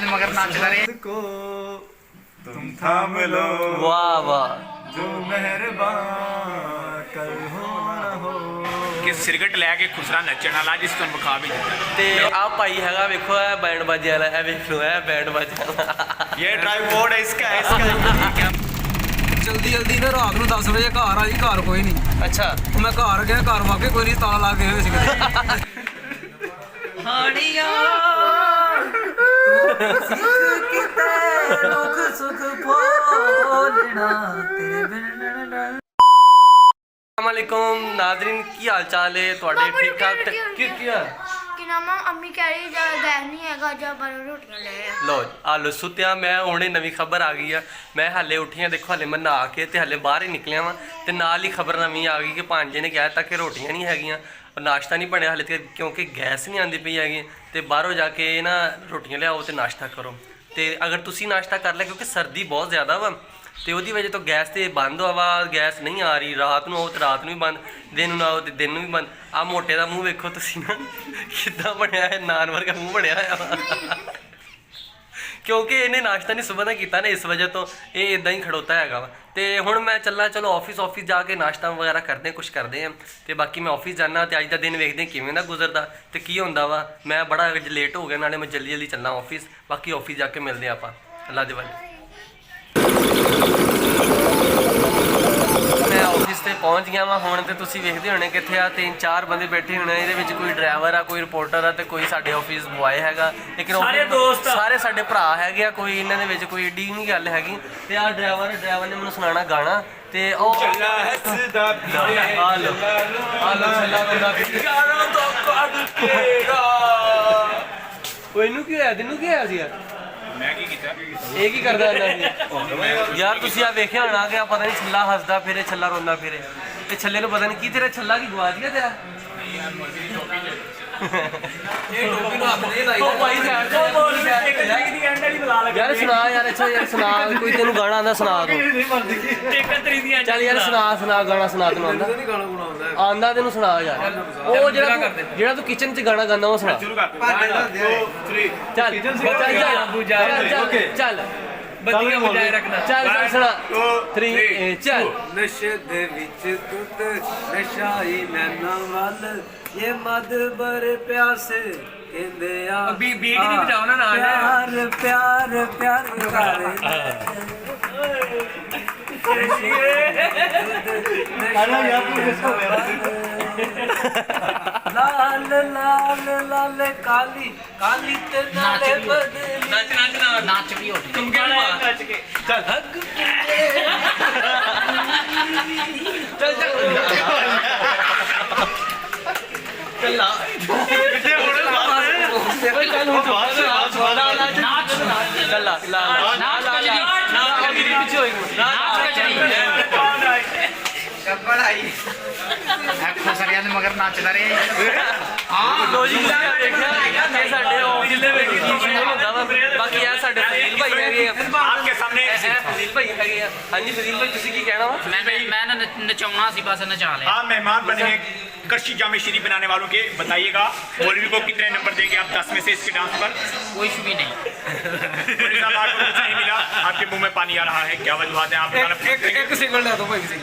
मगर नाचता रहे को तुम थाम लो, वाह वाह, जो मेहरबान कल हो ना हो। कि सिरगट लैके खुसरा नचण वाला जिस तुम विखा भी दिता ਤੇ ਆ ਭਾਈ ਹੈਗਾ ਵੇਖੋ ਇਹ ਬੈਂਡ ਬਾਜੇ ਵਾਲਾ, ਇਹ ਵੇਖ ਲਓ ਇਹ ਬੈਂਡ ਬਾਜੇ ਵਾਲਾ। ये ट्राइपॉड है इसका जल्दी जल्दी ना रात ਨੂੰ 10 ਵਜੇ ਘਰ ਆ ਜੀ, ਘਰ ਕੋਈ ਨਹੀਂ। ਅੱਛਾ ਉਹ ਮੈਂ ਘਰ ਗਿਆ, ਘਰ ਵਾਕੇ ਕੋਈ ਨਹੀਂ, ਤਾਲਾ ਲਾ ਕੇ ਹੋਏ ਸੀ ਕਿਤੇ। ਹਾੜੀਆਂ ਦੁੱਖ ਸੁੱਖ ਭੋਲਣਾ ਤੇਰੇ ਬਿਨ। अस्सलामुअलैकुम नाज़रीन, की हाल चाल है ਤੁਹਾਡੇ ठीक ठाक? कि नाम अम्मी कह रही गैस नहीं हैगा, जब बाहर रोटियां ले आ। लो आलो सुत्या मैं हुणे नवी खबर आ गई है। मैं हाले उठी हाँ, देखो हाले मैं नहा के ते हाले बाहर ही निकलिया वा ते नाल ही खबर नवी आ गई कि भांजे ने कहा था कि रोटियां नहीं हैगियां और नाश्ता नहीं बनया हाले तक, क्योंकि गैस नहीं आती पई हैगी। ते बाहरों जाके ना रोटियां लियाओ ते नाश्ता करो। ते अगर तुसी नाश्ता कर लिया, क्योंकि सर्दी बहुत ज़्यादा वा तो वो वजह तो गैस तो बंद हवा, गैस नहीं आ रही। रात को आओ तो रात में भी बंद, दिन में आओ तो दिन में भी बंद। आ मोटे का मूँह वेखो तुसी ना कितना बनया है, नान वर्गा मूँह बनया है क्योंकि इन्हें नाश्ता नहीं सुबह का किया ना, इस वजह तो ये इदा ही खड़ोता है। तो हुण मैं चलना, चलो ऑफिस जाके नाश्ता वगैरह करते हैं, कुछ करते हैं। तो बाकी मैं ऑफिस जाना तो अज का दिन वेखते हैं किवें दा गुजरदा तो की होंदा वा। मैं बड़ा लेट हो गया, नाले मैं जल्दी जल्दी चलना ऑफिस। बाकी ऑफिस जाके मिलते हैं आपां। अल्लाह दे वाले मैं ऑफिस से पहुँच गया वा हुण। तो तुसीं वेखदे होणे कित्थे आ 3-4 बंदे बैठे होने, इहदे विच कोई ड्राइवर आ, कोई रिपोर्टर आ, ते कोई साडे ऑफिस बॉय हैगा। लेकिन सारे दोस्त सारे साडे भरा हैगे आ, कोई इन्हां दे विच कोई एडी नहीं गल हैगी। ते आ ड्राइवर ने मैनूं सुनाना गाना ते ओ चला हसदा हालो हालो चला बंदा गाना तो कद तेरा ओए इनू की होया, तैनूं की होया सी यार? मैं की कीता ਇਹ ਕੀ ਕਰਦਾ ਇਹਨਾਂ ਦੀ ਯਾਰ? ਤੁਸੀਂ ਆ ਵੇਖਿਆ ਹੋਣਾ ਕਿ ਪਤਾ ਨਹੀਂ ਛੱਲਾ ਹੱਸਦਾ ਫਿਰੇ, ਛੱਲਾ ਰੋਂਦਾ ਫਿਰੇ, ਤੇ ਛੱਲੇ ਨੂੰ ਪਤਾ ਨਹੀਂ ਕੀ ਤੇਰਾ ਛੱਲਾ ਕੀ ਗਵਾਚ ਗਿਆ ਤੇਰਾ। ਇਹ ਟੋਪੀ ਨੂੰ ਹੱਥ ਦੇ ਲਾਈ ਉਹ ਭਾਈ ਸਾਈਡ ਤੋਂ ਬੋਲ ਇੱਕ ਜਗ ਦੀ ਐਂਡ ਵਾਲੀ ਬੁਲਾ ਲੈ ਯਾਰ। ਸੁਣਾ ਯਾਰ, ਅੱਛਾ ਯਾਰ ਸੁਣਾ, ਕੋਈ ਤੈਨੂੰ ਗਾਣਾ ਆਂਦਾ ਸੁਣਾ ਤੂੰ। ਚੱਲ ਯਾਰ ਸੁਣਾ ਗਾਣਾ ਸੁਣਾ, ਤੈਨੂੰ ਆਂਦਾ ਆਂਦਾ ਤੈਨੂੰ ਸੁਣਾ ਯਾਰ। ਉਹ ਜਿਹੜਾ ਤੂੰ ਕਿਚਨ 'ਚ ਗਾਣਾ ਗਾਉਂਦਾ ਉਹ ਸੁਣਾ। शुरू कर ਚੱਲ ਚੱਲ ਬੱਤੀਆਂ ਬਜਾਏ ਰੱਖਣਾ। ਚੱਲ ਸੁਣਾ 3 ਚੱਲ। ਨਸ਼ੇ ਦੇ ਵਿੱਚ ਦੁੱਧ ਨਸ਼ਾਈ ਨੈਣਾ ਵੱਲ, ਇਹ ਮਦ ਬਰ ਪਿਆਸੇ ਕਹਿੰਦੇ ਆ। ਬੀਟ ਨਹੀਂ ਵਜਾਓ ਨਾ ਨਾਲ। ਪਿਆਰ ਪਿਆਰ ਪਿਆਰ ਲਾਲ ਲਾਲ ਲਾਲ ਕਾਲੀ ਕਾਲੀ ਤੇ ਨਾਲੇ ਬਦਲੀ। ਨੱਚ ਵੀ ਹੋ ਤੁਮ ਕਿਉਂ ਨੱਚ ਕੇ ਚੱਲ ਹੱਗ ਚੱਲ ਚੱਲ ਚੱਲ ਕਿੱਥੇ ਹੁਣ ਚੱਲ ਹੁਣ ਨਾਚ ਲਾ ਪਿੱਛੇ ਹੋਈ मगर नाचता रहे ਲੋ ਜੀ ਦੇਖਿਆ ਕਿ ਸਾਡੇ ਆਫਿਸ ਦੇ ਵਿੱਚ ਕੀ ਸ਼ੁਰੂ ਹੁੰਦਾ ਵਾ। ਬਾਕੀ ਆ ਸਾਡੇ ਫਜ਼ੀਲ ਭਾਈ ਹੈਗੇ ਆ, आपके सामने ਫਜ਼ੀਲ ਭਾਈ ਹੈਗੇ ਆ। ਹਾਂਜੀ ਫਜ਼ੀਲ ਭਾਈ ਤੁਸੀਂ ਕੀ ਕਹਿਣਾ ਵਾ? मैं ना नचाउना सी बस नचा ले। आप मेहमान बने हैं कच्ची जामे शीरी बनाने वालों के, बताइएगा मौलवी को कितने नंबर देंगे आप 10 में से इसके डांस पर? कुछ भी नहीं। मौलवी साहब आपको कुछ नहीं मिला, आपके मुंह में पानी आ रहा है, क्या वजूहत है? आप बताना। ਇੱਕ ਸਿੰਗਲ ਲੈ ਦੋ ਭਾਈ ਸਿੰਘ।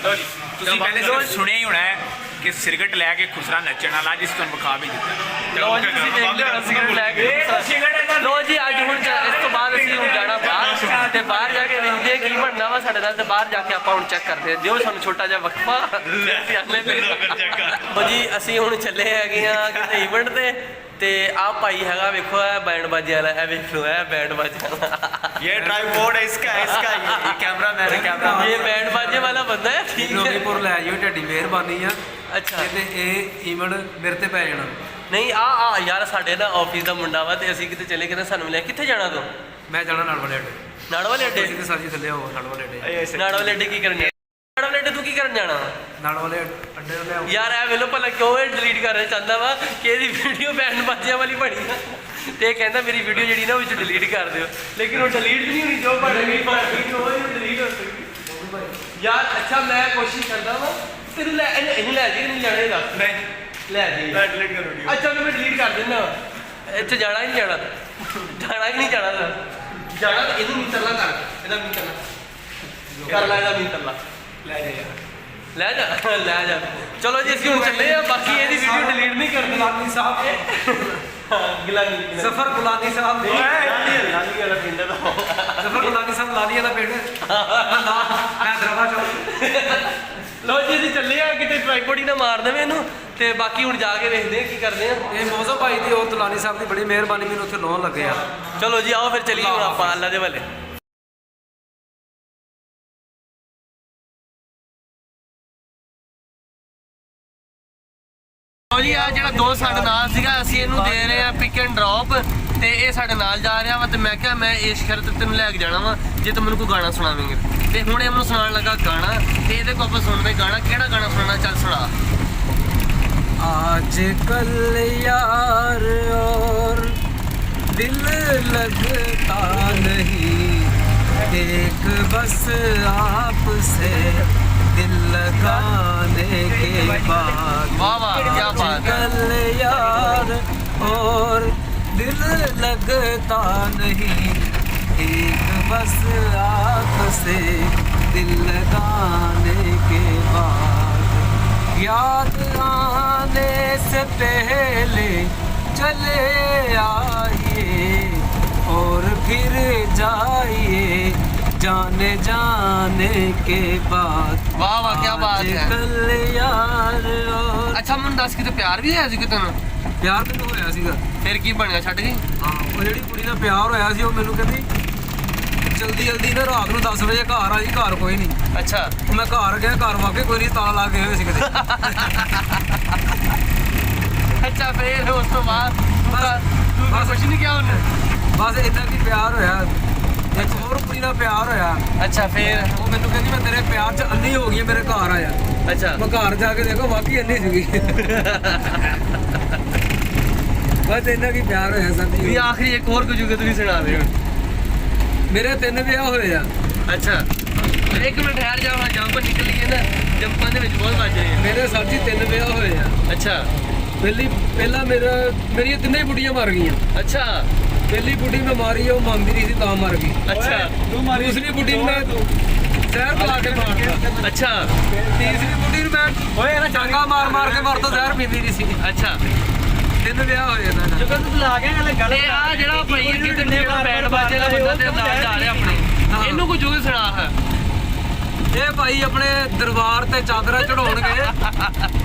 लो जी, ਤੁਸੀਂ ਪਹਿਲੇ ਸੁਣਿਆ ਹੀ ਹੋਣਾ ਹੈ ਕਿ ਸਿਰਗਟ ਲੈ ਕੇ ਖੁਸਰਾ ਨੱਚਣ ਵਾਲਾ ਜਿਸ ਤੋਂ ਵਿਖਾ ਵੀ ਦਿੱਤਾ। ਲੋ ਜੀ ਤੁਸੀਂ ਦੇਖ ਲਿਓ ਸਿਗਰਟ ਲੈ ਕੇ। ਲੋ ਜੀ ਅੱਜ ਹੁਣ ਇਸ ਤੋਂ ਬਾਅਦ ਅਸੀਂ ਹੁਣ ਜਾਣਾ ਬਾਹਰ, ਤੇ ਬਾਹਰ ਜਾ ਕੇ ਦੇਖਦੇ ਹਾਂ ਕੀ ਬਣਨਾ ਵਾ ਸਾਡੇ ਨਾਲ। ਤੇ ਬਾਹਰ ਜਾ ਕੇ ਆਪਾਂ ਹੁਣ ਚੈੱਕ ਕਰਦੇ ਹਾਂ। ਦਿਓ ਸਾਨੂੰ ਛੋਟਾ ਜਿਹਾ ਵਕਫਾ। ਲੋ ਜੀ ਅਸੀਂ ਹੁਣ ਚੱਲੇ ਹੈਗੇ ਆ ਕਿਤੇ ਇਵੈਂਟ ਤੇ ਆ ਭਾਈ ਹੈਗਾ ਵੇਖੋ ਇਹ ਬੈਂਡ ਬਾਜੇ ਵਾਲਾ, ਇਹ ਵੇਖ ਲਓ ਇਹ ਬੈਂਡ ਬਾਜੇ ਵਾਲਾ। ये ट्राइपॉड है इसका ये कैमरा मैन है, कैमरा ਇਹ ਬੈਂਡ ਬਾਜੇ ਵਾਲਾ ਬੰਦਾ ਹੈ, ਠੀਕ ਹੈ। ਫਿਰੋਜ਼ਪੁਰ ਲੈ ਜਾਓ, ਢੱਡੀ ਮਿਹਰਬਾਨੀ ਆ। ਅੱਛਾ ਤੇ ਇਹ ਈਵੈਂਟ ਮੇਰੇ ਤੇ ਪੈ ਜਾਣਾ। ਨਹੀਂ ਆ ਯਾਰ ਸਾਡੇ ਨਾ ਆਫਿਸ ਦਾ ਮੁੰਡਾ ਵਾ ਤੇ ਅਸੀਂ ਕਿਤੇ ਚਲੇ ਗਏ, ਸਾਨੂੰ ਮਿਲਿਆ। ਕਿੱਥੇ ਜਾਣਾ ਤੂੰ? ਮੈਂ ਜਾਣਾ ਨਾਲ ਵਾਲੇ ਅੱਡੇ। ਨਾੜ ਵਾਲੇ ਅੱਡੇ? ਤੇ ਸਾਜੀ ਥੱਲੇ ਹੋ ਨਾਲ ਵਾਲੇ ਅੱਡੇ। ਨਾੜ ਵਾਲੇ ਅੱਡੇ ਕੀ ਕਰਨ ਜਾਣਾ? ਨਾੜ ਵਾਲੇ ਅੱਡੇ ਤੂੰ ਕੀ ਕਰਨ ਜਾਣਾ? ਨਾਲ ਵਾਲੇ ਅੱਡੇ ਨੂੰ ਲਿਆਓ। ਯਾਰ ਇਹ ਵੇਲੋ ਭਲਾ ਕਿਉਂ ਇਹ ਡਿਲੀਟ ਕਰਨਾ ਚਾਹੁੰਦਾ ਵਾ ਕਿ ਇਹਦੀ ਵੀਡੀਓ ਬੈਂਡ ਬਾਜਿਆਂ ਵਾਲੀ ਬਣੀ ਆ ਤੇ ਇਹ ਕਹਿੰਦਾ ਮੇਰੀ ਵੀਡੀਓ ਜਿਹੜੀ ਨਾ ਉਹ ਵਿੱਚ ਡਿਲੀਟ ਕਰ ਦਿਓ। ਲੇਕਿਨ ਉਹ ਡਿਲੀਟ ਨਹੀਂ ਹੋਣੀ, ਜੋ ਬਣ ਗਈ ਉਹ ਡਿਲੀਟ ਹੋ ਸਕਦੀ ਯਾਰ। ਅੱਛਾ ਮੈਂ ਕੋਸ਼ਿਸ਼ ਕਰਦਾ ਵਾ ਤੈਨੂੰ ਲੈ ਇਹਨੂੰ ਲੈ ਜੀ, ਨਹੀਂ ਜਾਣੇ ਦੱਸ। नहीं ਲੈ ਜੀ डिलीट करो वीडियो अच्छा मैं डिलीट कर देना ਇੱਥੇ ਜਾਣਾ ਹੀ ਨਹੀਂ ਜਾਣਾ ਜਾਣਾ ਹੀ ਨਹੀਂ ਜਾਣਾ ਜਾਣਾ ਤਾਂ ਇਹਨੂੰ ਨਹੀਂ ਤਰਲਾ ਕਰ ਇਹਦਾ ਨਹੀਂ ਤਰਲਾ ਕਰ ਲੈ ਇਹਦਾ ਨਹੀਂ ਤਰਲਾ ले जा यार ਲੈ ਜਾ ਚਲੋ ਜੀ ਅਸੀਂ ਹੁਣ ਚੱਲੇ ਆ ਬਾਕੀ ਇਹਦੀ ਵੀਡੀਓ ਡਿਲੀਟ ਨਹੀਂ ਕਰਦੇ ਗੁਲਾਨੀ ਸਾਹਿਬ ਗਿਲਾਨੀ ਜ਼ਫਰ ਗੁਲਾਨੀ ਸਾਹਿਬ ਦੇ ਲਾਲੀ ਵਾਲਾ ਪਿੰਡ ਦਾ ਜ਼ਫਰ ਗੁਲਾਨੀ ਸਾਹਿਬ ਲਾਲੀਆ ਦਾ ਪਿੰਡ ਮੈਂ ਦਰਵਾ ਚੌਕ ਲੋ ਜੀ ਅਸੀਂ ਚੱਲੇ ਆ ਕਿਤੇ ਟ੍ਰਾਈਪੋਡ ਹੀ ਨਾ ਮਾਰ ਦੇਵੇ ਇਹਨੂੰ ਤੇ ਬਾਕੀ ਹੁਣ ਜਾ ਕੇ ਵੇਖਦੇ ਆ ਕੀ ਕਰਦੇ ਆ ਇਹ ਮੌਜ਼ਾ ਭਾਈ ਦੀ ਉਹ ਤੁਲਾਨੀ ਸਾਹਿਬ ਦੀ ਬੜੀ ਮਿਹਰਬਾਨੀ ਮੈਨੂੰ ਉੱਥੇ ਲਾਉਣ ਲੱਗੇ ਆ ਚਲੋ ਜੀ ਆਓ ਫਿਰ ਚੱਲੀਏ ਹੁਣ ਆਪਾਂ ਅੱਲਾ ਦੇ ਵੱਲੇ ਲੋ ਜੀ ਆ ਜਿਹੜਾ ਦੋਸਤ ਸਾਡੇ ਨਾਲ ਸੀਗਾ ਅਸੀਂ ਇਹਨੂੰ ਦੇ ਰਹੇ ਆ ਪਿਕ ਐਂਡ ਡ੍ਰੌਪ ਤੇ ਇਹ ਸਾਡੇ ਨਾਲ ਜਾ ਰਿਹਾ ਵਾ ਤੇ ਮੈਂ ਕਿਹਾ ਮੈਂ ਇਸ ਸ਼ਰਤ ਤੇ ਤੈਨੂੰ ਲੈ ਕੇ ਜਾਣਾ ਵਾ ਜੇ ਤੂੰ ਮੈਨੂੰ ਕੋਈ ਗਾਣਾ ਸੁਣਾਵੇਂਗੇ ਤੇ ਹੁਣ ਇਹ ਮੈਨੂੰ ਸੁਣਾਉਣ ਲੱਗਾ ਗਾਣਾ ਤੇ ਇਹਦੇ ਕੋਲ ਆਪਾਂ ਸੁਣਦੇ ਗਾਣਾ ਕਿਹੜਾ ਗਾਣਾ ਸੁਣਾਉਣਾ ਚੱਲ ਸੁਣਾ आजकल यार और दिल लगता नहीं एक बस आपसे दिल लगाने के बाद वाह वाह क्या बात है आजकल यार और दिल लगता नहीं एक बस आपसे दिल लगाने के बाद याद आने से पहले चले आइए और फिर जाइए जाने जाने के बाद वाह वाह क्या बात है कल यार और ਅੱਛਾ ਮੈਨੂੰ ਦੱਸ ਕਿਤੇ ਪਿਆਰ ਵੀ ਹੋਇਆ ਸੀ ਕਿ ਤੈਨੂੰ ਪਿਆਰ ਮੈਨੂੰ ਹੋਇਆ ਸੀਗਾ ਫਿਰ ਕੀ ਬਣਿਆ ਛੱਡ ਗਈ ਹਾਂ ਉਹ ਜਿਹੜੀ ਕੁੜੀ ਨਾਲ ਪਿਆਰ ਹੋਇਆ ਸੀ ਉਹ ਮੈਨੂੰ ਕਹਿੰਦੀ ਜਲਦੀ ਜਲਦੀ ਨਾ ਰਾਤ ਨੂੰ 10 ਵਜੇ ਘਰ ਆ ਜੀ ਘਰ ਕੋਈ ਨਹੀਂ ਅੱਛਾ ਉਹ ਮੈਂ ਘਰ ਗਿਆ ਘਰ ਵਾਕੇ ਕੋਈ ਨਹੀਂ ਤਾਲਾ ਲਾ ਕੇ ਹੋਏ ਸੀ ਕਿਤੇ ਅੱਛਾ ਫਿਰ ਉਸ ਤੋਂ ਬਾਅਦ ਤੂੰ ਕੁਛ ਨਹੀਂ ਕਿਹਾ ਉਹਨੇ ਬਸ ਇਦਾਂ ਕੀ ਪਿਆਰ ਹੋਇਆ ਇੱਕ ਹੋਰ ਕੁੜੀ ਨਾਲ ਪਿਆਰ ਹੋਇਆ ਅੱਛਾ ਫਿਰ ਉਹ ਮੈਨੂੰ ਕਹਿੰਦੀ ਮੈਂ ਤੇਰੇ ਪਿਆਰ 'ਚ ਅੰਨੀ ਹੋ ਗਈ ਮੇਰੇ ਘਰ ਆਇਆ ਅੱਛਾ ਮੈਂ ਘਰ ਜਾ ਕੇ ਦੇਖੋ ਵਾਕਈ ਅੰਨੀ ਸੀਗੀ ਬਸ ਇੰਨਾ ਕੀ ਪਿਆਰ ਹੋਇਆ ਸਾਡੀ ਵੀ ਆਖਰੀ ਇੱਕ ਹੋਰ ਕੁਝ ਤੁਸੀਂ ਸੁਣਾ ਦਿਓ ਮੇਰੇ 3 ਵਿਆਹ ਹੋਏ ਆ ਅੱਛਾ ਇੱਕ ਮਿੰਟ ਠਹਿਰ ਜਾ ਹਾਂ ਜੰਪ ਨਿਕਲੀਏ ਨਾ ਜੰਪਾਂ ਦੇ ਵਿੱਚ ਬਹੁਤ ਵੱਜ ਰਹੇ ਮੇਰੇ ਸਰ ਜੀ 3 ਵਿਆਹ ਹੋਏ ਆ ਆ ਅੱਛਾ ਪਹਿਲਾਂ ਮੇਰੀਆਂ ਤਿੰਨੇ ਹੀ ਬੁੱਢੀਆਂ ਮਰ ਗਈਆਂ ਅੱਛਾ ਪਹਿਲੀ ਬੁੱਢੀ ਮੈਂ ਮਾਰੀ ਉਹ ਮੰਗਦੀ ਨਹੀਂ ਸੀ ਤਾਂ ਮਰ ਗਈ ਅੱਛਾ ਦੂਸਰੀ ਬੁੱਢੀ ਨੂੰ ਮੈਂ ਜ਼ਹਿਰ ਪਾ ਕੇ ਮਾਰਤਾ ਅੱਛਾ ਤੀਸਰੀ ਬੁੱਢੀ ਨੂੰ ਮੈਂ ਓਏ ਨਾ ਚਾਂਗਾ ਮਾਰ ਕੇ ਮਰਤਾ ਜ਼ਹਿਰ ਪੀਂਦੀ ਨਹੀਂ ਸੀ ਅੱਛਾ 3 ਵਿਆਹ ਹੋਏ ਇਹਨਾਂ ਨਾਲ ਜਦੋਂ ਤੂੰ ਲਾ ਗਿਆ ਗੱਲ ਤੇ ਆ ਜਿਹੜਾ ਭਾਈ ਅੱਗੇ ਤੇ ਜਿਹੜਾ ਬੈਂਡ ਬਾਜੇ ਦਾ ਬੰਦਾ ਤੇ ਨਾਲ ਜਾ ਰਿਹਾ ਆਪਣੇ ਇਹਨੂੰ ਕੁਝ ਜੁਗ ਸੁਣਾ ਹੈ ਇਹ ਭਾਈ ਆਪਣੇ ਦਰਬਾਰ ਤੇ ਚਾਦਰਾਂ ਚੜਾਉਣਗੇ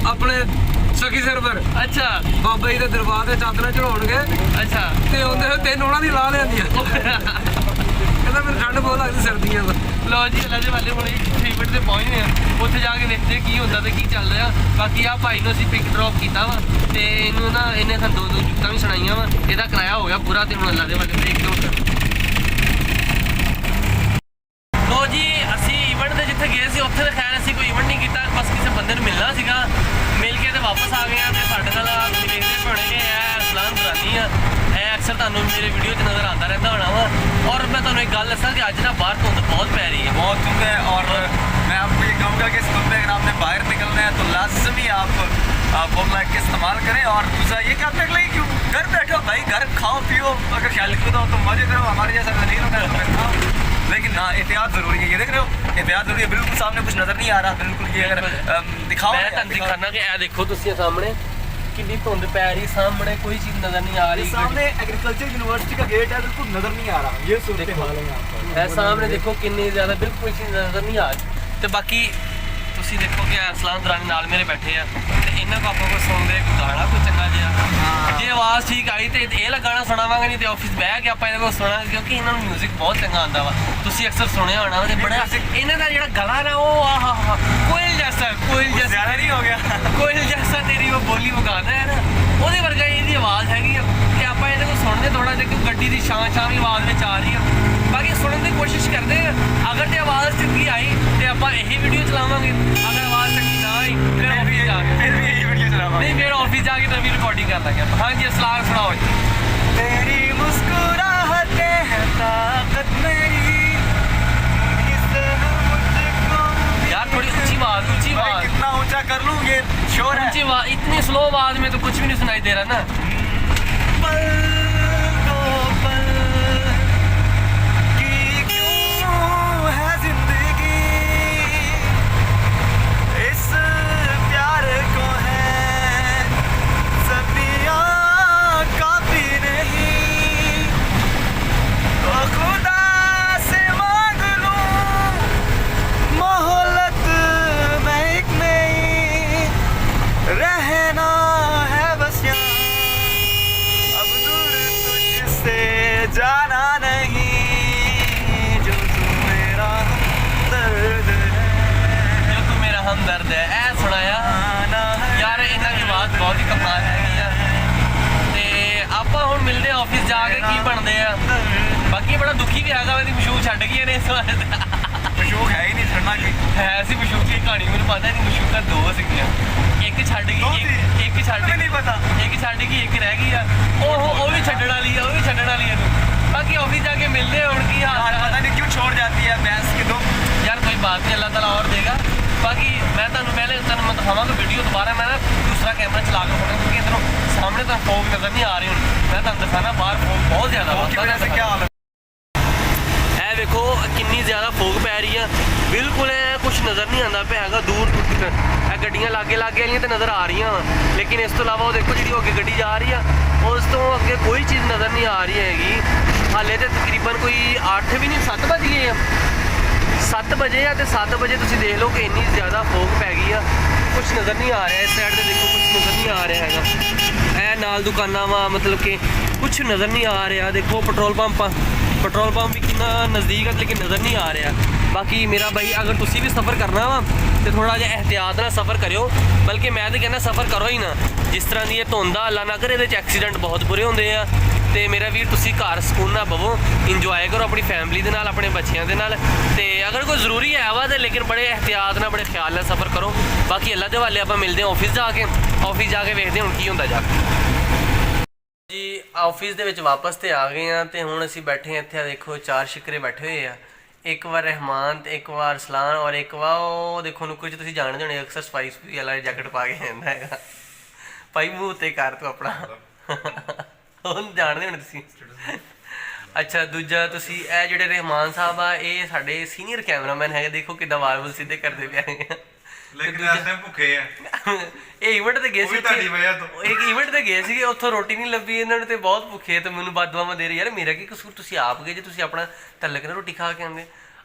ਆਪਣੇ ਸਖੀ ਸਰਵਰ ਅੱਛਾ ਬਾਬਾ ਜੀ ਦੇ ਦਰਬਾਰ ਤੇ ਚਾਦਰਾਂ ਚੜਾਉਣਗੇ ਅੱਛਾ ਤੇ ਉਹਦੇ 3 ਉਹਨਾਂ ਦੀ ਲਾ ਲੈਂਦੀਆਂ ਕਹਿੰਦਾ ਮੈਨੂੰ ਠੰਡ ਬਹੁਤ ਲੱਗਦੀ ਸਰਦੀਆਂ ਦਾ ਲੋ ਜੀ ਅੱਲਾ ਦੇ ਵਾਲੇ ਹੁਣ 3 ਮਿੰਟ ਤੇ ਪਹੁੰਚ ਗਏ ਆ ਉੱਥੇ ਜਾ ਕੇ ਵੇਖਦੇ ਕੀ ਹੁੰਦਾ ਤੇ ਕੀ ਚੱਲ ਰਿਹਾ ਬਾਕੀ ਆ ਭਾਈ ਨੂੰ ਅਸੀਂ ਪਿਕ ਡ੍ਰੌਪ ਕੀਤਾ ਵਾ ਤੇ ਇਹਨੂੰ ਨਾ ਇਹਨੇ ਸਾਨੂੰ 2 ਜੁੱਤਾਂ ਵੀ ਸੁਣਾਈਆਂ ਵਾ ਇਹਦਾ ਕਿਰਾਇਆ ਹੋ ਗਿਆ ਪੂਰਾ ਤੇ ਹੁਣ ਅੱਲਾ ਦੇ ਵਾਲੇ ਬ੍ਰੇਕ ਡਾਊਨ ਲੋ ਜੀ ਅਸੀਂ ਇਵੈਂਟ ਤੇ ਜਿੱਥੇ ਗਏ ਸੀ ਉੱਥੇ ਤਾਂ ਖੈਰ ਅਸੀਂ ਕੋਈ ਇਵੈਂਟ ਨਹੀਂ ਕੀਤਾ ਬਸ ਕਿਸੇ ਬੰਦੇ ਨੂੰ ਮਿਲਣਾ ਸੀਗਾ ਮਿਲ ਕੇ ਤੇ ਵਾਪਸ ਆ ਗਏ ਆ ਤੇ ਸਾਡੇ ਨਾਲ ਤੁਸੀਂ ਵੇਖਦੇ ਪਏ ਕਿ ਇਹ ਅਸਲਾਨ ਦੁਰਾਨੀ ਆ ਇਹ ਅਕਸਰ ਤੁਹਾਨੂੰ ਮੇਰੇ ਵੀਡੀਓ 'ਚ ਨਜ਼ਰ ਆਉਂਦਾ ਰਹਿੰਦਾ ਹੋਣਾ ਵਾ ਔਰ ਮੈਂ ਤੁਹਾਨੂੰ ਇੱਕ ਗੱਲ ਦੱਸਾਂ ਕਿ ਅੱਜ ਨਾ ਬਾਹਰ ਧੁੰਦ ਬਹੁਤ ਪੈ ਰਹੀ ਹੈ बहुत धुंध है और मैं आपको ये कहूँगा कि इस धुंध में अगर आपने बाहर निकलना है तो लाजमी आप बोम लाइट का इस्तेमाल करें और दूसरा ये क्या आपने लगी क्यों घर बैठो भाई घर खाओ पियो अगर ख्याल खुदा हो तो मजे करो हमारे जैसा नहीं होना है तो खाओ लेकिन हाँ एहतियात ज़रूरी है ये देख रहे हो एहतियात ज़रूरी है बिल्कुल सामने कुछ नज़र नहीं आ रहा बिल्कुल ये अगर दिखाओ ਮੈਂ ਤੁਹਾਨੂੰ ਦਿਖਾਣਾ कि ਇਹ ਦੇਖੋ ਤੁਸੀਂ ਸਾਹਮਣੇ ਕਿੰਨੀ ਧੁੰਦ ਪੈ ਰਹੀ ਸਾਹਮਣੇ ਕੋਈ ਚੀਜ਼ ਨਜ਼ਰ ਨਹੀਂ ਆ ਰਹੀ सामने एग्रीकल्चर यूनिवर्सिटी का गेट है बिल्कुल नज़र नहीं आ रहा ये सूरत हाल है यहाँ पर ਇਹ ਸਾਹਮਣੇ ਦੇਖੋ ਕਿੰਨੀ ਜ਼ਿਆਦਾ ਬਿਲਕੁਲ ਚੀਜ਼ ਨਜ਼ਰ ਨਹੀਂ ਆ ਰਹੀ ਤੇ ਬਾਕੀ ਤੁਸੀਂ ਦੇਖੋ ਕਿ ਅਸਲਾਨ ਦਰਾਨੀ ਨਾਲ ਮੇਰੇ ਬੈਠੇ ਆ ਤੇ ਇਹਨਾਂ ਕੋ ਆਪਾਂ ਕੋ ਸੁਣਦੇ ਕੋਈ ਗਾਣਾ ਕੋਈ ਚੰਗਾ ਜਿਹਾ ਜੇ ਆਵਾਜ਼ ਠੀਕ ਆਈ ਤੇ ਇਹ ਲਾ ਗਾਣਾ ਸੁਣਾਵਾਂਗੇ ਨਹੀਂ ਤੇ ਆਫਿਸ ਬਹਿ ਕੇ ਆਪਾਂ ਇਹਦੇ ਕੋਲ ਸੁਣਾਂਗੇ ਕਿਉਂਕਿ ਇਹਨਾਂ ਨੂੰ 뮤직 ਬਹੁਤ ਚੰਗਾ ਆਉਂਦਾ ਵਾ ਤੁਸੀਂ ਅਕਸਰ ਸੁਣਿਆ ਹੋਣਾ ਤੇ ਬੜਾ ਇਹਨਾਂ ਦਾ ਜਿਹੜਾ ਗਲਾ ਨਾ ਉਹ ਆਹਾ ਕੋਇਲ ਜੈਸਾ ज़्यादा नहीं हो गया ਕੋਇਲ ਜੈਸਾ ਤੇਰੀ ਉਹ ਬੋਲੀ ਵਗਾਉਂਦਾ ਹੈ ਨਾ ਉਹਦੇ ਵਰਗਾ ਇਹਦੀ ਆਵਾਜ਼ ਹੈਗੀ ਆ ਤੇ ਆਪਾਂ ਇਹਦੇ ਕੋਲ ਸੁਣਦੇ ਥੋੜਾ ਜਿਹਾ ਕਿ ਗੱਡੀ ਦੀ ਛਾਂ ਵੀ ਆਵਾਜ਼ ਵਿੱਚ ਆ ਰਹੀ ਆ ਬਾਕੀ ਸੁਣਨ ਦੀ ਕੋਸ਼ਿਸ਼ ਕਰਦੇ ਆ ਅਗਰ ਤੇ ਆਵਾਜ਼ ਚੰਗੀ ਆਈ ਤੇ ਆਪਾਂ ਇਹੀ ਵੀਡੀਓ ਚਲਾਵਾਂਗੇ ਅਗਰ ਆਵਾਜ਼ ਚੰਗੀ ਨਾ ਆਈ ਫਿਰ ਆਫਿਸ ਜਾ ਕੇ फिर भी यही वीडियो चलावा ਨਹੀਂ ਫਿਰ ਆਫਿਸ ਜਾ ਕੇ ਨਵੀਂ ਰਿਕਾਰਡਿੰਗ ਕਰ ਲਾਂਗੇ ਆਪਾਂ ਹਾਂਜੀ ਅਸਲਾਨ ਸੁਣਾਓ ਜੀ तेरी मुस्कुराहटें हैं ताकत मेरी इससे मुझको ਯਾਰ ਥੋੜੀ ਉੱਚੀ ਆਵਾਜ਼ भाई कितना ऊंचा कर लूँ ये शोर है। ऊंची आवाज, इतनी स्लो आवाज में तो कुछ भी नहीं सुनाई दे रहा ना। पल दो पल की क्यों है जिंदगी, इस प्यार को है सदियां काफी नहीं, तो खुदा से मांग लूं मोहलत में एक नई, रहना है बस यहाँ, अब दूर तुझसे जाना नहीं, जो तू मेरा हमदर्द है, जो तू मेरा हमदर्द है, ऐ सुनाया यार। ਇਹਨਾਂ ਦੀ ਆਵਾਜ਼ ਬਹੁਤ ਹੀ ਕਮਾਲ ਹੈਗੀ ਆ। ਤੇ ਆਪਾਂ ਹੁਣ ਮਿਲਦੇ ਆ ਆਫਿਸ ਜਾ ਕੇ ਕੀ ਬਣਦੇ ਆ। ਬਾਕੀ ਬੜਾ ਦੁਖੀ ਵੀ ਹੈਗਾ, ਇਹਦੀ ਮਸ਼ਹੂਰ ਛੱਡ ਗਈ ਨੇ ਇਸ ਵਾਰ। मशूक है ही नहीं छड़ना की। ਹੈ ਸੀ ਮਸ਼ਹੂਰ ਦੀ ਕਹਾਣੀ, ਮੈਨੂੰ ਪਤਾ ਨਹੀਂ ਮਸ਼ਹੂਰ ਦੋ ਸੀਗੀਆਂ, ਇੱਕ ਛੱਡ ਗਈ, ਇੱਕ ਛੱਡ नहीं पता। ਇੱਕ ਛੱਡ ਗਈ, ਇੱਕ ਰਹਿ ਗਈ ਆ। ਉਹ ਵੀ ਛੱਡਣ ਵਾਲੀ ਆ, ਉਹ ਵੀ ਛੱਡਣ ਵਾਲੀ ਆ। ਬਾਕੀ ਆਫਿਸ ਜਾ ਕੇ ਮਿਲਦੇ ਆ ਹੁਣ ਕੀ ਹਾਲ यार ਹੈ। पता नहीं क्यों छोड़ जाती है भैंस की तो। यार कोई बात नहीं, अल्लाह ताला और देगा। बाकी मैं पहले मैं दिखावांगा वीडियो दोबारा, मैं ना दूसरा कैमरा चला के फोटो, क्योंकि इधरों सामने तो फोग नजर नहीं आ रही हूँ। मैं दिखाना बाहर फोग बहुत ज़्यादा की वजह से क्या हाल है? है। देखो कितनी ज़्यादा फोग पै रही है, बिल्कुल कुछ नज़र नहीं आता पे हैगा दूर तक। गड्डियाँ लागे लागे वाली तो नज़र आ रही हैं, लेकिन इस तो इलावा वो देखो जी अगे गड्डी जा रही है, उस तो अगे कोई चीज़ नज़र नहीं आ रही हैगी। हाले तो तकरीबन कोई 8 भी नहीं 7 बज गए हैं, 7 बजे आ, तो 7 बजे तुम देख लो कि इन्नी ज़्यादा फोग पै गई है, कुछ नज़र नहीं आ रहा है। इस साइड से देखो कुछ नज़र नहीं आ रहा हैगा, ए नाल दुकाना वा, मतलब कि कुछ नज़र नहीं आ रहा। देखो पेट्रोल पंप भी कितना नज़दीक है, लेकिन नज़र नहीं आ रहा। बाकी मेरा भाई अगर तुसी भी सफ़र करना वा तो थोड़ा जिहा एहतियात नाल सफ़र करियो, बल्कि मैं तो कहना सफ़र करो ही ना। जिस तरह की ये धुंद आ, अल्लाह ना करे ये एक्सीडेंट बहुत बुरे होंदे आ। तो मेरा वीर तुसी घर सकून ना बवो, इंजॉय करो अपनी फैमिली दे नाल, अपने बच्चों के नाल। ते अगर कोई ज़रूरी है वा तो लेकिन बड़े एहतियात नाल, बड़े ख्याल नाल सफ़र करो। बाकी अल्लाह दे हवाले आपां मिलते हैं ऑफिस जाके वेखते हैं हुण की हुंदा जाके। जी ऑफिस ਦੇ ਵਿੱਚ ਵਾਪਸ ਤੇ ਆ ਗਏ ਆ, ਤੇ ਹੁਣ ਅਸੀਂ ਬੈਠੇ ਆ ਇੱਥੇ। ਦੇਖੋ 4 ਸ਼ਿਕਰੇ ਬੈਠੇ ਹੋਏ ਆ, ਇੱਕ ਵਾਰ ਰਹਿਮਾਨ ਤੇ ਇੱਕ ਵਾਰ ਅਰਸਲਾਨ, ਔਰ ਇੱਕ ਵਾਰ ਉਹ ਦੇਖੋ ਨੂੰ ਕੁਝ ਤੁਸੀਂ ਜਾਣਦੇ ਹੋਣੇ, ਅਕਸਰ ਸਪਾਈਸ ਵਾਲਾ ਜੈਕਟ ਪਾ ਕੇ ਜਾਂਦਾ ਹੈਗਾ। ਭਾਈ ਮੂੰਹ ਤੇ ਕਰ ਤੂੰ ਆਪਣਾ, ਉਹ ਜਾਣਦੇ ਹੋਣੇ ਤੁਸੀਂ। ਅੱਛਾ ਦੂਜਾ ਤੁਸੀਂ ਇਹ ਜਿਹੜੇ ਰਹਿਮਾਨ ਸਾਹਿਬ ਆ, ਇਹ ਸਾਡੇ ਸੀਨੀਅਰ ਕੈਮਰਾਮੈਨ ਹੈਗੇ। ਦੇਖੋ ਕਿੱਦਾਂ ਵਾਲ ਸਿੱਧੇ ਕਰਦੇ ਪਏ ਹੈਗੇ ਆ। लेकिन इस टाइम भुखे हैं। ਇਹ ਇਵੈਂਟ ਤੇ ਗਏ ਸੀ, ਤੁਹਾਡੀ ਵਜ੍ਹਾ ਤੋਂ। ਇੱਕ ਇਵੈਂਟ ਤੇ ਗਏ ਸੀਗੇ, ਉੱਥੋਂ ਰੋਟੀ ਨਹੀਂ ਲੱਭੀ ਇਹਨਾਂ ਨੂੰ, ਤੇ ਬਹੁਤ ਭੁੱਖੇ, ਤੇ ਮੈਨੂੰ ਬਦਦੁਆਵਾਂ ਦੇ ਰਹੇ ਯਾਰ ਮੇਰਾ ਕੀ ਕਸੂਰ, ਤੁਸੀਂ ਆਪ ਗਏ ਜੇ, ਤੁਸੀਂ ਆਪਣਾ ਤਲਕ ਨਾਲ ਰੋਟੀ ਖਾ ਕੇ ਆਉਂਦੇ।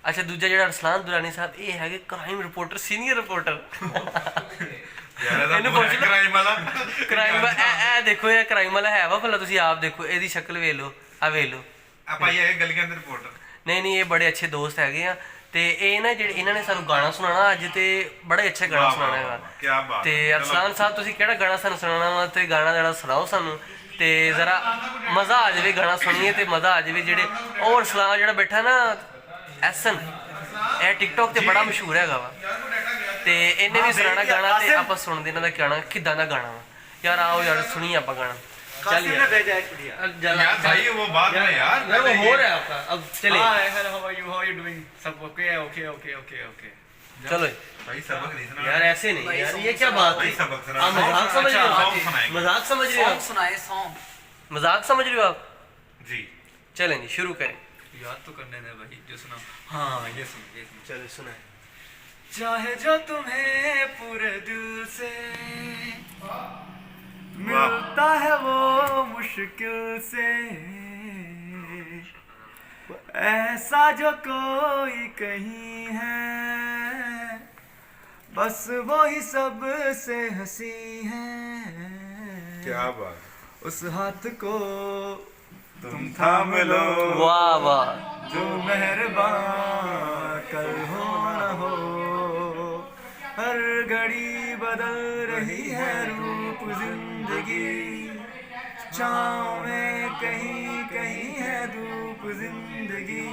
ਅੱਛਾ ਦੂਜਾ ਜਿਹੜਾ ਅਰਸਲਾਨ ਦੁਰਾਨੀ ਸਾਹਿਬ, ਇਹ ਹੈਗੇ ਕ੍ਰਾਈਮ ਰਿਪੋਰਟਰ, ਸੀਨੀਅਰ ਰਿਪੋਰਟਰ। ਇਹਨੂੰ ਪੁੱਛ ਲੈ ਕ੍ਰਾਈਮ ਵਾਲਾ। ਕ੍ਰਾਈਮ ਇਹ ਦੇਖੋ, ਇਹ ਕ੍ਰਾਈਮ ਵਾਲਾ ਹੈ ਵਾ ਭਲਾ, ਤੁਸੀਂ ਆਪ ਦੇਖੋ ਇਹਦੀ ਸ਼ਕਲ ਵੇਖ ਲਓ, ਆ ਵੇਖ ਲਓ। ਆਪਾਂ ਇਹ ਗਲੀਆਂ ਦੇ ਰਿਪੋਰਟਰ ਨਹੀਂ ਇਹ ਬੜੇ ਅੱਛੇ ਦੋਸਤ ਹੈਗੇ ਆ। ਤੇ ਇਹ ਨਾ ਜਿਹੜੇ ਇਹਨਾਂ ਨੇ ਸਾਨੂੰ ਗਾਣਾ ਸੁਣਾਉਣਾ ਅੱਜ, ਤੇ ਬੜਾ ਅੱਛਾ ਗਾਣਾ ਸੁਣਾਉਣਾ ਹੈਗਾ। ਕੀ ਬਾਤ। ਤੇ ਅਰਸਲਾਨ ਸਾਹਿਬ ਤੁਸੀਂ ਕਿਹੜਾ ਗਾਣਾ ਸਾਨੂੰ ਸੁਣਾਉਣਾ ਵਾ, ਤੇ ਗਾਣਾ ਜਿਹੜਾ ਸੁਣਾਓ ਸਾਨੂੰ, ਤੇ ਜ਼ਰਾ ਮਜ਼ਾ ਆ ਜਾਵੇ, ਗਾਣਾ ਸੁਣੀਏ ਤੇ ਮਜ਼ਾ ਆ ਜਾਵੇ। ਜਿਹੜੇ ਉਹ ਅਰਸਲਾਨ ਜਿਹੜਾ ਬੈਠਾ ਨਾ ਐਸਨ, ਇਹ ਟਿਕਟੌਕ ਤੇ ਬੜਾ ਮਸ਼ਹੂਰ ਹੈਗਾ ਵਾ, ਤੇ ਇਹਨੇ ਵੀ ਸੁਣਾਉਣਾ ਗਾਣਾ, ਤੇ ਆਪਾਂ ਸੁਣਦੇ ਇਹਨਾਂ ਦਾ ਗਾਣਾ ਕਿੱਦਾਂ ਦਾ ਗਾਣਾ ਵਾ। ਯਾਰ ਆਓ ਯਾਰ ਸੁਣੀਏ ਆਪਾਂ ਗਾਣਾ। कासिम ने भेजा एक वीडियो। यार भाई वो बात में यार वो हो रहा है आपका, अब चले Hi, hello, how are you doing? सब okay? Okay. चलो भाई सबक नहीं सुना यार, ऐसे नहीं यार, ये क्या बात है? भाई सबक सुना। आप मजाक समझ रहे हो? सॉन्ग सुनाएंगे। मजाक समझ रहे हो आप? सुनाए सॉन्ग। मजाक समझ रहे हो आप? जी चलें जी शुरू करें। याद तो करने दे भाई, जो सुना। हाँ ये सुन। चलो सुनाए। चाहे जो तुम्हें पूरे दिल से मिलता है वो मुश्किल से, ऐसा जो कोई कहीं है, बस वो ही सबसे हंसी है। क्या बात। उस हाथ को तुम थाम लो, वाह वाह, जो मेहरबान कल हो न हो। हर घड़ी बदल रही है रूप जिंदगी, छाँव में कहीं कहीं है धूप जिंदगी।